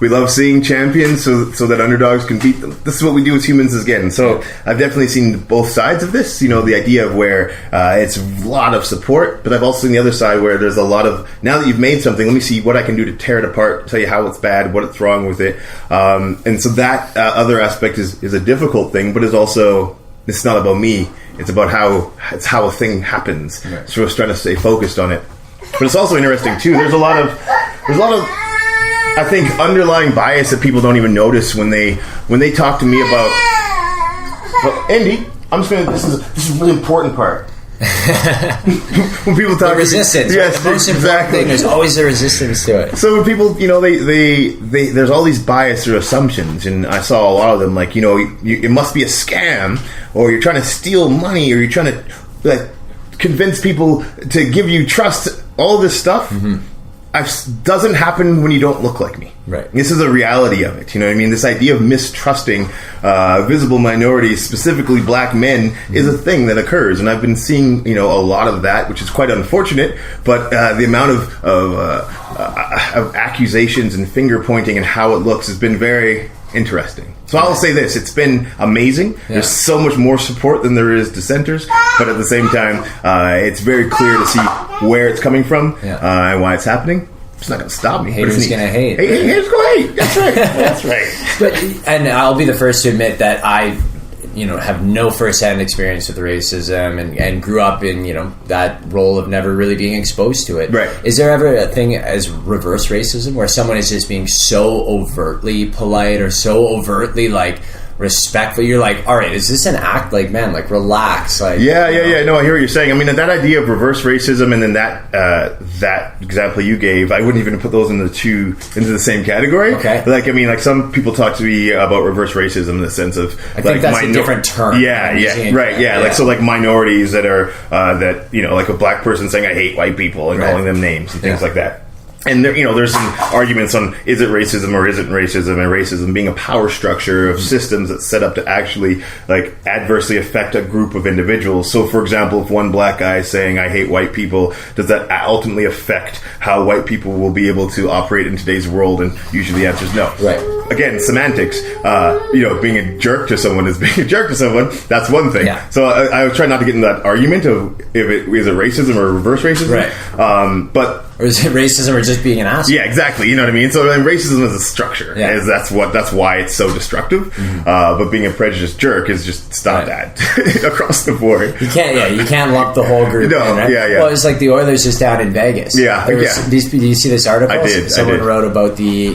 We love seeing champions so that underdogs can beat them. This is what we do as humans again. So I've definitely seen both sides of this. The idea of where it's a lot of support, but I've also seen the other side where there's a lot of, now that you've made something, let me see what I can do to tear it apart, tell you how it's bad, what's wrong with it. And so that other aspect is a difficult thing, but it's not about me. It's about how a thing happens. Right. So I was trying to stay focused on it. But it's also interesting too. There's a lot of I think underlying bias that people don't even notice when they talk to me about. Well, Andy, I'm just gonna. This is a really important part. When people talk the resistance, to me, yes, the most exactly. important thing. There's always a resistance to it. So when people, they there's all these bias or assumptions, and I saw a lot of them. Like, it must be a scam, or you're trying to steal money, or you're trying to convince people to give you trust. All this stuff doesn't happen when you don't look like me. Right. This is a reality of it. You know what I mean? This idea of mistrusting visible minorities, specifically black men, is a thing that occurs. And I've been seeing, a lot of that, which is quite unfortunate. But the amount of accusations and finger pointing and how it looks has been very interesting. So I'll say this, it's been amazing. There's so much more support than there is dissenters, but at the same time, it's very clear to see where it's coming from and why it's happening. It's not going to stop me. Haters going to hate. Hey, haters go hate. That's right. That's right. And I'll be the first to admit that I have no first-hand experience with racism and grew up in, that role of never really being exposed to it. Right. Is there ever a thing as reverse racism where someone is just being so overtly polite or so overtly, respectful? You're like, all right, is this an act? Relax. No, I hear what you're saying. I mean, that idea of reverse racism and then that example you gave, I wouldn't even put those into the same category. Okay. Some people talk to me about reverse racism in the sense of, I think that's a different term. Right. Minorities that are like a black person saying I hate white people and calling them names and things like that. And there's some arguments on is it racism or isn't racism, and racism being a power structure of systems that's set up to actually adversely affect a group of individuals. So, for example, if one black guy is saying I hate white people, does that ultimately affect how white people will be able to operate in today's world? And usually the answer is no. Right. Again, semantics. Being a jerk to someone is being a jerk to someone. That's one thing. Yeah. So I try not to get into that argument of is it racism or reverse racism. Right. But Or is it racism or just being an asshole? Yeah, exactly. You know what I mean? So racism is a structure. Yeah. That's why it's so destructive. But being a prejudiced jerk is just stop that across the board. You can't lump the whole group in, right? Well, it's like the Oilers just down in Vegas. Yeah. Did you see this article? I did. Someone wrote about the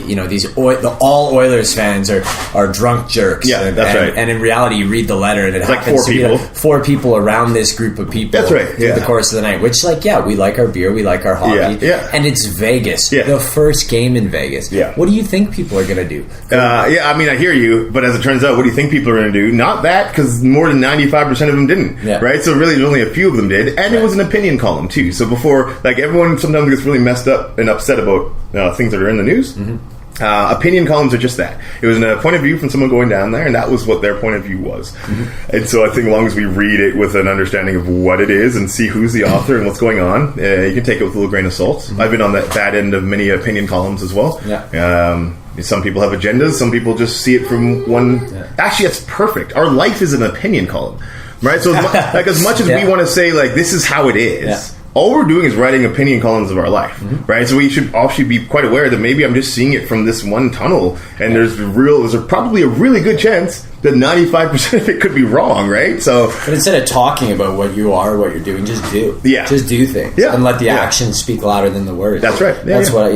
all Oilers fans are drunk jerks. Yeah, that's right. And in reality, you read the letter and it like happens four people. Four people around this group of people. That's right. Through the course of the night. Which, we like our beer, we like our hockey. Yeah. And it's Vegas. Yeah. The first game in Vegas. Yeah. What do you think people are going to do? I mean, I hear you, but as it turns out, what do you think people are going to do? Not that, because more than 95% of them didn't. Yeah. Right? So really, only a few of them did. And it was an opinion column, too. So before, everyone sometimes gets really messed up and upset about things that are in the news. Opinion columns are just that. It was a point of view from someone going down there, and that was what their point of view was. And so I think as long as we read it with an understanding of what it is and see who's the author and what's going on, you can take it with a little grain of salt. I've been on that bad end of many opinion columns as well. Some people have agendas. Some people just see it from one... Actually, that's perfect. Our life is an opinion column. Right? So as much as we want to say, this is how it is... All we're doing is writing opinion columns of our life, right? So we should actually be quite aware that maybe I'm just seeing it from this one tunnel, and there's probably a really good chance that 95% of it could be wrong, right? So, but instead of talking about what you are, what you're doing, just do. Yeah, just do things, and let the actions speak louder than the words. That's right. That's what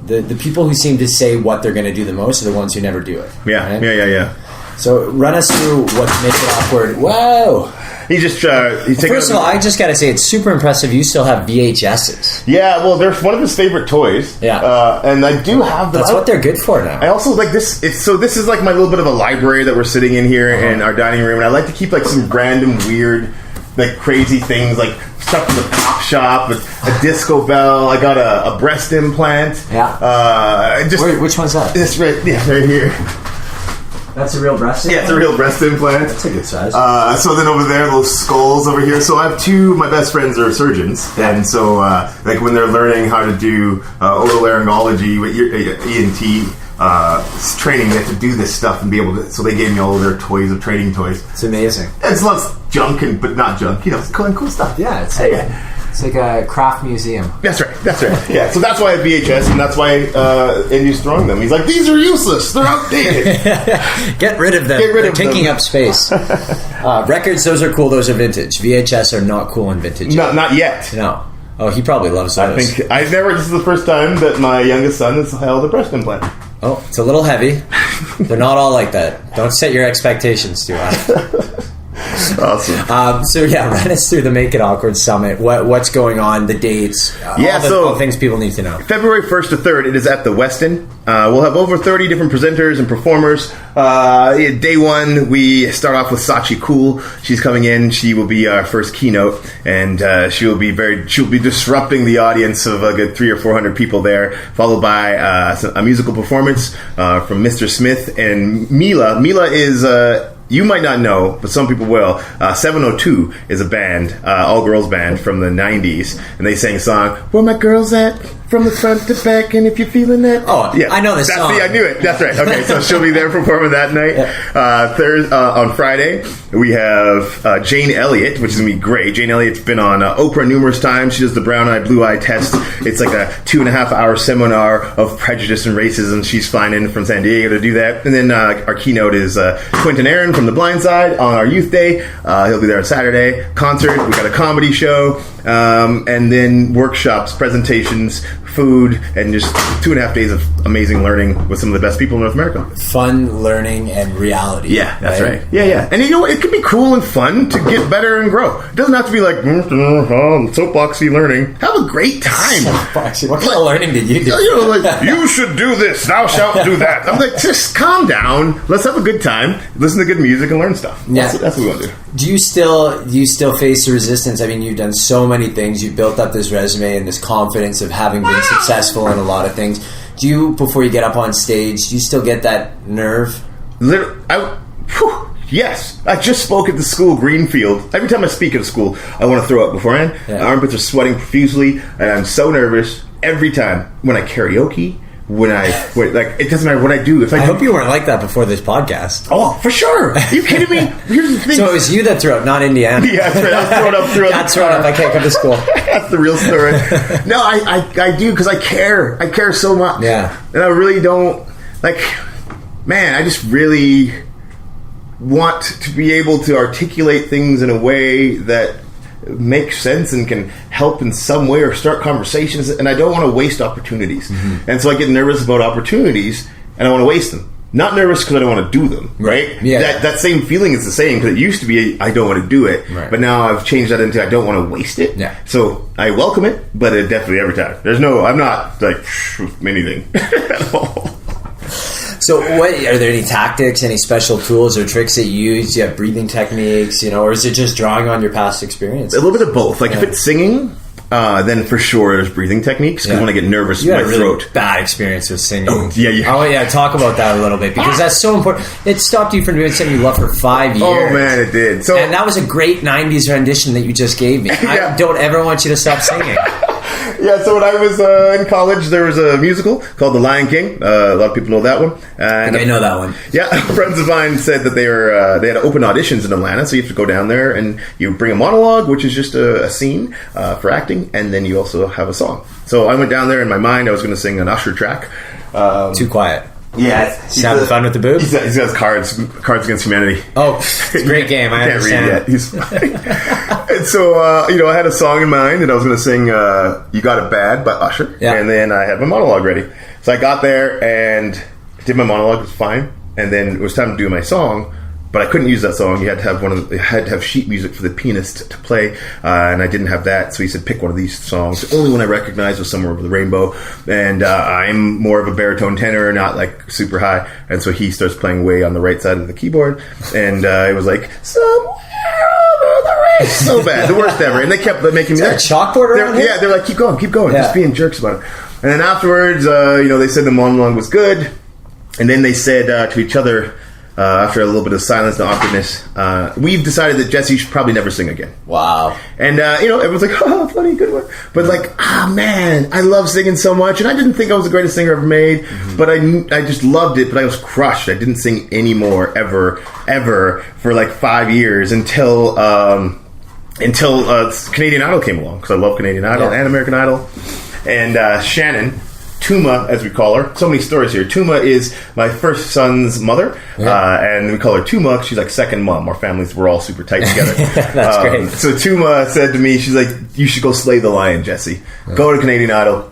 the people who seem to say what they're going to do the most are the ones who never do it. Yeah, right? Yeah. So run us through what makes it awkward. Whoa. First of all, I just got to say, it's super impressive you still have VHSs. Yeah, well, they're one of his favorite toys. Yeah. And I do have them. That's what they're good for now. I also like this. This is like my little bit of a library that we're sitting in here in our dining room. And I like to keep some random, weird, crazy things, stuff from the pop shop, a disco bell. I got a breast implant. Yeah. Wait, which one's that? It's right here. That's a real breast implant? Yeah, it's a real breast implant. That's a good size. So then over there, those skulls over here. So I have my best friends are surgeons. And so when they're learning how to do otolaryngology with ENT training, they have to do this stuff and be able to, so they gave me all of their toys, of training toys. It's amazing. It's lots of junk, but not junk. It's cool stuff. Yeah, it's like a craft museum. That's right. Yeah, so that's why I have VHS, and that's why Indy's throwing them. He's like, these are useless. They're outdated. Get rid of them. They're taking up space. Records, those are cool. Those are vintage. VHS are not cool and vintage. Not yet. No. Oh, he probably loves those. This is the first time that my youngest son has held a breast implant. Oh, it's a little heavy. They're not all like that. Don't set your expectations too high. Awesome. Run us through the Make It Awkward Summit. What's going on, the dates, all the things people need to know. February 1st to 3rd, it is at the Westin. We'll have over 30 different presenters and performers. Day one, we start off with Sachi Cool. She's coming in. She will be our first keynote, and she'll be disrupting the audience of a good 300 or 400 people there, followed by a musical performance from Mr. Smith and Mila. Mila is... you might not know, but some people will. 702 is a band, all-girls band from the 90s, and they sang a song, "Where My Girls At?" From the front to back, and if you're feeling that... Oh, yeah. I know this song. I knew it. That's right. Okay, so she'll be there performing that night. Yeah. On Friday, we have Jane Elliott, which is going to be great. Jane Elliott's been on Oprah numerous times. She does the brown eye, blue eye test. It's like a 2.5-hour seminar of prejudice and racism. She's flying in from San Diego to do that. And then our keynote is Quentin Aaron from The Blind Side on our Youth Day. He'll be there on Saturday. Concert. We got a comedy show. And then workshops, presentations, food, and just 2.5 days of amazing learning with some of the best people in North America. Fun, learning, and reality. Yeah, that's right. Yeah. And you know what? It can be cool and fun to get better and grow. It doesn't have to be like soapboxy learning. Have a great time. Soapboxy. What kind of learning did you do? You should do this. Thou shalt do that. I'm like, just calm down. Let's have a good time. Listen to good music and learn stuff. Yeah. That's what we want to do. Do you still face the resistance? I mean, you've done so many things. You've built up this resume and this confidence of having been successful in a lot of things. Do you, before you get up on stage, do you still get that nerve? Yes. I just spoke at the school, Greenfield. Every time I speak at a school, I want to throw up beforehand. Yeah. My armpits are sweating profusely, and I'm so nervous every time. When I karaoke, it doesn't matter what I do. I hope you weren't like that before this podcast. Oh, for sure. Are you kidding me? Here's the thing. So it was you that threw up, not Indiana. Yeah, that's right. I was thrown up. That's thrown up. I can't come to school. That's the real story. No, I do because I care. I care so much. Yeah. And I really don't, man, I just really want to be able to articulate things in a way that makes sense and can help in some way or start conversations, and I don't want to waste opportunities. And so I get nervous about opportunities and I want to waste them. Not nervous because I don't want to do them, right? Yeah. That same feeling is the same, because it used to be I don't want to do it, right. But now I've changed that into I don't want to waste it. Yeah. So I welcome it, but it definitely every time. I'm not like anything at all. So, are there any tactics, any special tools or tricks that you use? Do you have breathing techniques, or is it just drawing on your past experience? A little bit of both. If it's singing, then for sure there's breathing techniques, because when I get nervous, you had my a really throat. bad experience with singing. Oh yeah. Talk about that a little bit, because that's so important. It stopped you from doing something you love for 5 years. Oh man, it did. And that was a great 90s rendition that you just gave me. I don't ever want you to stop singing. Yeah, so when I was in college, there was a musical called The Lion King. A lot of people know that one. And I know that one. Yeah, friends of mine said that they had open auditions in Atlanta, so you have to go down there and you bring a monologue, which is just a scene for acting, and then you also have a song. So I went down there in my mind, I was going to sing an Usher track. Too quiet. Yeah, he's having fun with the boob. He's got Cards Against Humanity. Oh, it's a great game. I can't understand. read it yet. He's fine. And so, I had a song in mind, and I was going to sing "You Got It Bad" by Usher, and then I had my monologue ready. So I got there and did my monologue. It was fine, and then it was time to do my song. But I couldn't use that song. You had to have sheet music for the pianist to play, and I didn't have that. So he said, pick one of these songs. The only one I recognized was "Somewhere Over the Rainbow," and I'm more of a baritone tenor, not like super high. And so he starts playing way on the right side of the keyboard, and it was like "Somewhere Over the Rainbow," so bad, the worst ever. And they kept making me a chalkboard around here? Yeah, they're like, keep going, just being jerks about it. And then afterwards, they said the monologue was good, and then they said to each other. After a little bit of silence and awkwardness, we've decided that Jesse should probably never sing again. Wow. And, everyone's like, oh, funny, good one. But man, I love singing so much. And I didn't think I was the greatest singer ever made, but I just loved it. But I was crushed. I didn't sing anymore, ever, for 5 years until Canadian Idol came along. Because I love Canadian Idol and American Idol. And Shannon... Tuma, as we call her. So many stories here. Tuma is my first son's mother, and we call her Tuma because she's like second mom. Our families were all super tight together. That's great. So Tuma said to me, she's like, you should go slay the lion, Jesse. Go to Canadian Idol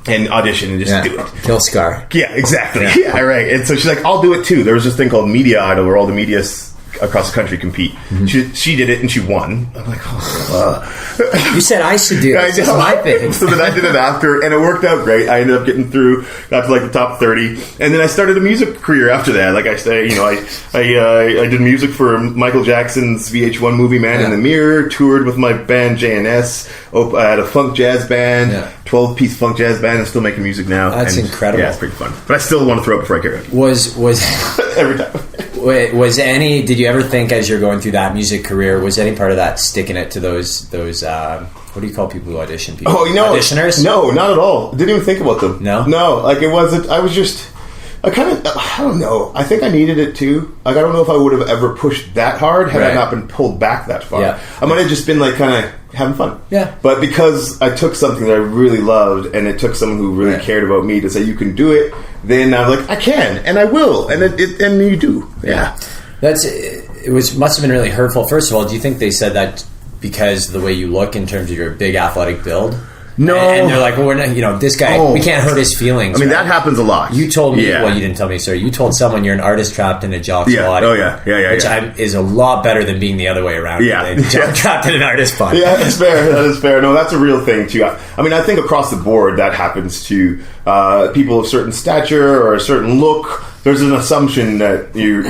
and audition and just do it. Kill Scar. Yeah, exactly. Yeah, right. And so she's like, I'll do it too. There was this thing called Media Idol where all the media across the country compete. She did it and she won. I'm like, you said I should do it. That's my thing. So then I did it after, and it worked out great. I ended up getting through, got to the top 30, and then I started a music career after that. Like I say, I did music for Michael Jackson's VH1 movie Man in the Mirror, toured with my band JNS. I had a funk jazz band, 12-piece funk jazz band, and still making music now. That's incredible. Yeah, it's pretty fun. But I still want to throw up before I get ready. Was every time. Did you ever think as you're going through that music career, was any part of that sticking it to those what do you call people who audition people? Auditioners? No, not at all. Didn't even think about them. No, it wasn't. I was just, I don't know. I think I needed it too. I don't know if I would have ever pushed that hard had I not been pulled back that far. Yeah. I might have just been kind of having fun. Yeah. But because I took something that I really loved, and it took someone who really cared about me to say you can do it, then I'm like, I can and I will, and and you do. Yeah. Must have been really hurtful. First of all, do you think they said that because of the way you look in terms of your big athletic build? No. And they're like, well, we're not, this guy, we can't hurt his feelings. I mean, that happens a lot. You told me, well, you didn't tell me, sir. You told someone you're an artist trapped in a jock's body. Oh, yeah. Which is a lot better than being the other way around. Yeah. Jock trapped in an artist body. Yeah, that's fair. That is fair. No, that's a real thing, too. I mean, I think across the board that happens to people of certain stature or a certain look. There's an assumption that your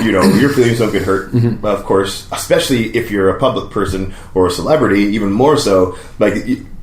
feelings don't get hurt, of course, especially if you're a public person or a celebrity, even more so.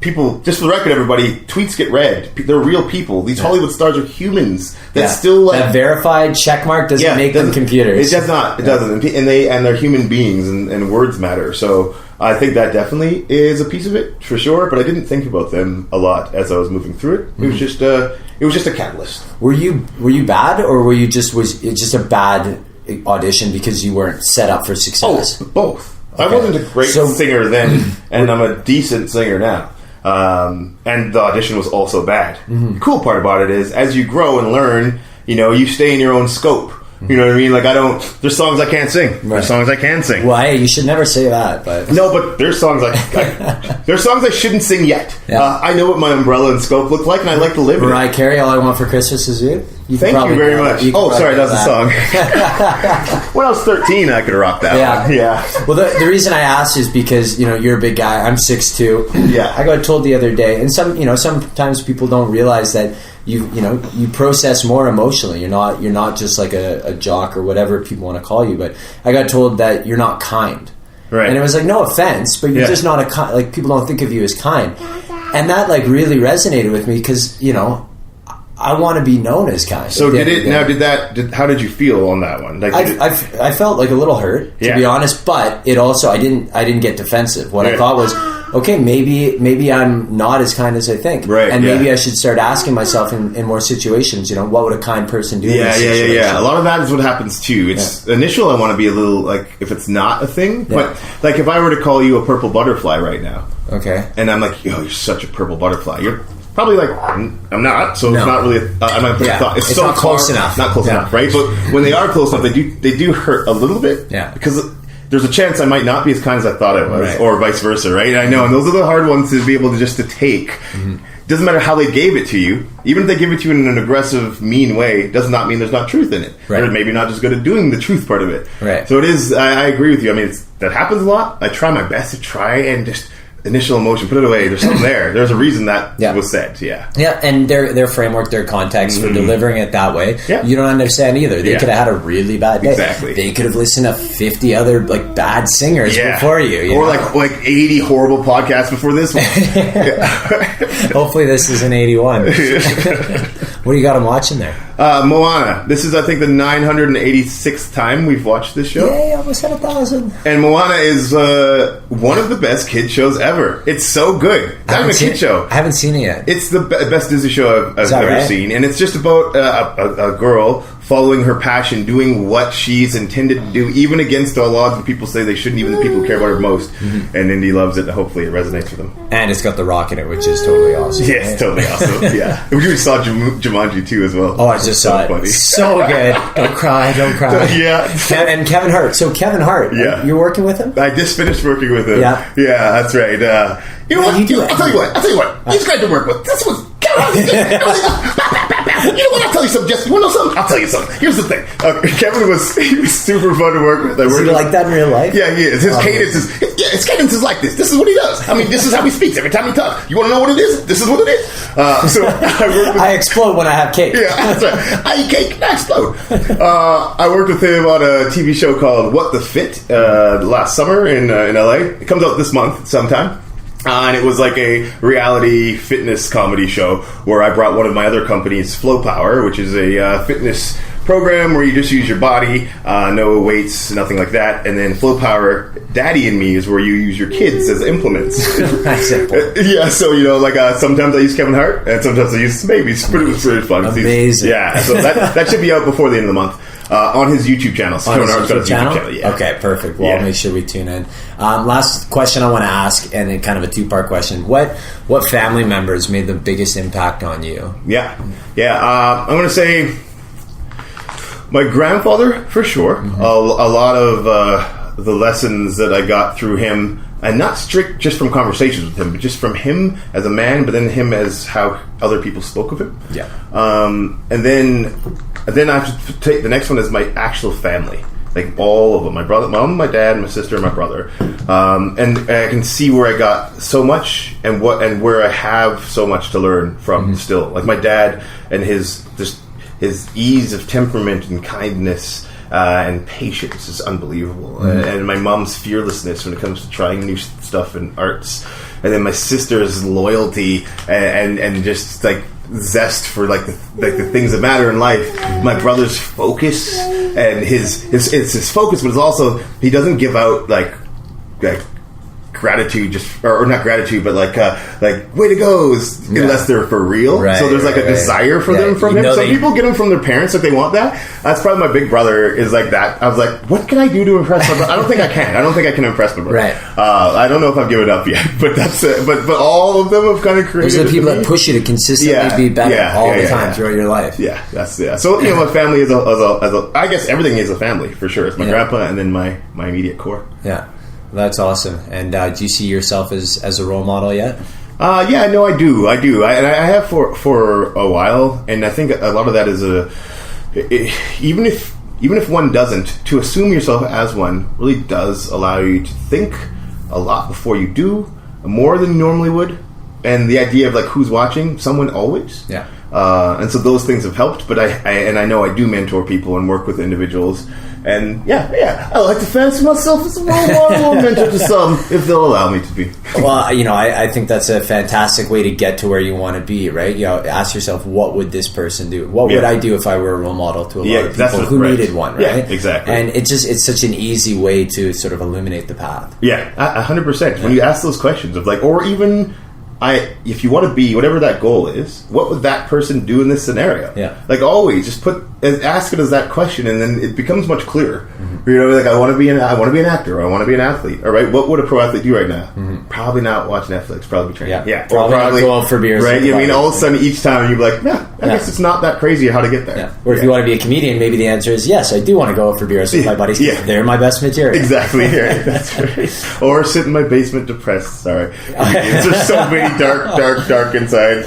People, just for the record, everybody, tweets get read. They're real people. These Hollywood stars are humans. That's still that verified checkmark doesn't make them computers. It does not. It doesn't. And they're human beings, and words matter. So I think that definitely is a piece of it for sure. But I didn't think about them a lot as I was moving through it. It was just a catalyst. Were you bad, or was it just a bad audition because you weren't set up for success? Oh, both. Okay. I wasn't a great singer then, and I'm a decent singer now. And the audition was also bad. The cool part about it is, as you grow and learn, you stay in your own scope. You know what I mean? Like, there's songs I can't sing. Right. There's songs I can sing. Well, hey, you should never say that, but... No, but there's songs there's songs I shouldn't sing yet. Yeah. I know what my umbrella and scope look like, and I like to live in it. Mariah Carey, All I Want for Christmas Is You? Thank you very much. Oh, sorry, that was the song. When I was 13, I could rock that one. Yeah. Well, the reason I asked is because, you're a big guy. I'm 6'2". Yeah. I got told the other day, and sometimes people don't realize that you process more emotionally. You're not just like a jock or whatever people want to call you. But I got told that you're not kind. Right. And it was like, no offense, but you're just not like, people don't think of you as kind. And that like really resonated with me because, I want to be known as kind. So how did you feel on that one? Like, I felt like a little hurt, to be honest, but it also, I didn't get defensive. What I thought was, okay, maybe I'm not as kind as I think. Right. And maybe I should start asking myself in more situations, what would a kind person do? Yeah. A lot of that is what happens too. It's initial, I want to be a little, like, if it's not a thing, but like if I were to call you a purple butterfly right now. Okay. And I'm like, you're such a purple butterfly. You're probably like, I'm not, so it's not really I'm not putting thought. It's so not close enough. Not close enough, right? But when they are close enough, they do hurt a little bit. Yeah. Because there's a chance I might not be as kind as I thought I was, or vice versa, right? I know, and those are the hard ones to be able to take. Doesn't matter how they gave it to you. Even if they give it to you in an aggressive, mean way, does not mean there's not truth in it. Right. Or maybe not just good at doing the truth part of it. Right. So it is, I agree with you. I mean, that happens a lot. I try my best to try and just... Initial emotion, put it away. There's something there. There's a reason that was said. Yeah, and their framework, their context for delivering it that way, you don't understand either. They could have had a really bad day. Exactly. They could have listened to 50 other like bad singers before you or like 80 horrible podcasts before this one. Hopefully, this is an 81. What do you got them watching there? Moana. This is, I think, the 986th time we've watched this show. Yay, almost had 1,000. And Moana is one of the best kid shows ever. It's so good. It's not even a kid show. I haven't seen it yet. It's the best Disney show I've ever seen. And it's just about a girl following her passion, doing what she's intended to do, even against all odds when people say they shouldn't, even the people who care about her most. And Indy loves it, and hopefully it resonates with them. And it's got The Rock in it, which is totally awesome. Yeah, it's totally awesome. Yeah. We just saw Jumanji 2 as well. Oh, I just saw it. Funny. So good. Don't cry. Yeah. And Kevin Hart. So Kevin Hart, you're working with him? I just finished working with him. Yeah. Yeah, that's right. You know what? I'll tell you what. He's great to work with. This was... You know what? I'll tell you something, Jesse. You want to know something? I'll tell you something. Here's the thing. Kevin was super fun to work with. Is he like that in real life? Yeah, he is. His cadence is like this. This is what he does. I mean, this is how he speaks every time he talks. You want to know what it is? This is what it is. So I explode when I have cake. Yeah, that's right. I eat cake and I explode. I worked with him on a TV show called What the Fit last summer in LA. It comes out this month sometime. And it was like a reality fitness comedy show where I brought one of my other companies, Flow Power, which is a fitness program where you just use your body, no weights, nothing like that. And then Flow Power Daddy and Me is where you use your kids as implements. That's simple. Yeah, so, sometimes I use Kevin Hart and sometimes I use some babies. It's pretty fun. Amazing. Yeah, so that should be out before the end of the month. On his YouTube channel. So Kevin Hart's got his YouTube channel. Yeah. Okay, perfect. Well, I'll make sure we tune in. Last question I want to ask, and then kind of a two-part question. What family members made the biggest impact on you? Yeah. I'm going to say my grandfather, for sure. A lot of the lessons that I got through him, and not strict just from conversations with him, but just from him as a man, but then him as how other people spoke of him. Yeah. And then I have to take the next one is my actual family, like all of them. My brother, mom, my dad, my sister, and my brother. And I can see where I got so much and where I have so much to learn from still. Like my dad and his ease of temperament and kindness and patience is unbelievable. And my mom's fearlessness when it comes to trying new stuff in arts. And then my sister's loyalty and just like zest for like the things that matter in life. My brother's focus and his focus, but it's also he doesn't give out like gratitude, or not gratitude, but like way to go, unless they're for real. Right, so there's like a desire for them from him. Some people get them from their parents, like they want that. That's probably my big brother is like that. I was like, what can I do to impress my brother? I don't think I can. I don't think I can impress my brother. Right. I don't know if I've given up yet, but that's it. But all of them have kind of created. Those are the people that push you to consistently be better all the time throughout your life. Yeah, So my family is I guess everything is a family for sure. It's my grandpa and then my immediate core. Yeah, that's awesome. And do you see yourself as a role model yet? Yeah, no, I do. And I have for a while, and I think a lot of that is even if one doesn't, to assume yourself as one really does allow you to think a lot before you do, more than you normally would. And the idea of like who's watching, someone always. Yeah. And so those things have helped, but I know I do mentor people and work with individuals, and I like to fancy myself as a role model and mentor to some if they'll allow me to be. Well, I think that's a fantastic way to get to where you want to be, right? Ask yourself, what would this person do? What would I do if I were a role model to a lot of people who needed one, right? Yeah, exactly. And it's such an easy way to sort of illuminate the path. Yeah, 100%. When you ask those questions of like, or even. If you want to be whatever that goal is, what would that person do in this scenario? Yeah, like always, just ask it as that question, and then it becomes much clearer. Mm-hmm. Like I want to be an actor, or I want to be an athlete. All right, what would a pro athlete do right now? Mm-hmm. Probably not watch Netflix. Probably be training. Yeah. Probably go out for beers. Right. I mean, all of a sudden, each time you're like, I guess it's not that crazy how to get there. Yeah. Or if you want to be a comedian, maybe the answer is yes. I do want to go out for beers with my buddies. Yeah. They're my best material. Exactly. Yeah, that's right. Or sit in my basement depressed. Sorry, there's so many dark inside.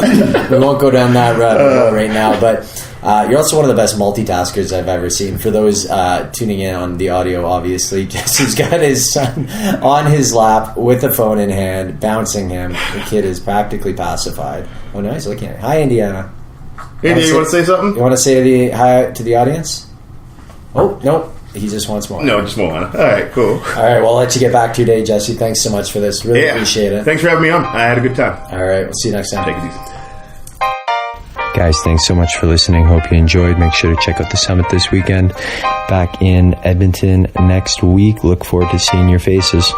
We won't go down that road right now, but you're also one of the best multitaskers I've ever seen. For those tuning in on the audio, obviously, Jesse's got his son on his lap with the phone in hand, bouncing him. The kid is practically pacified. Oh, no, he's looking at it. Hi, Indiana. India, you want to say something? You want to say hi to the audience? Oh, no. He just wants more. No, just more. All right, cool. All right, well, I'll let you get back to your day, Jesse. Thanks so much for this. Really appreciate it. Thanks for having me on. I had a good time. All right, we'll see you next time. Take it easy. Guys, thanks so much for listening. Hope you enjoyed. Make sure to check out the summit this weekend. Back in Edmonton next week. Look forward to seeing your faces.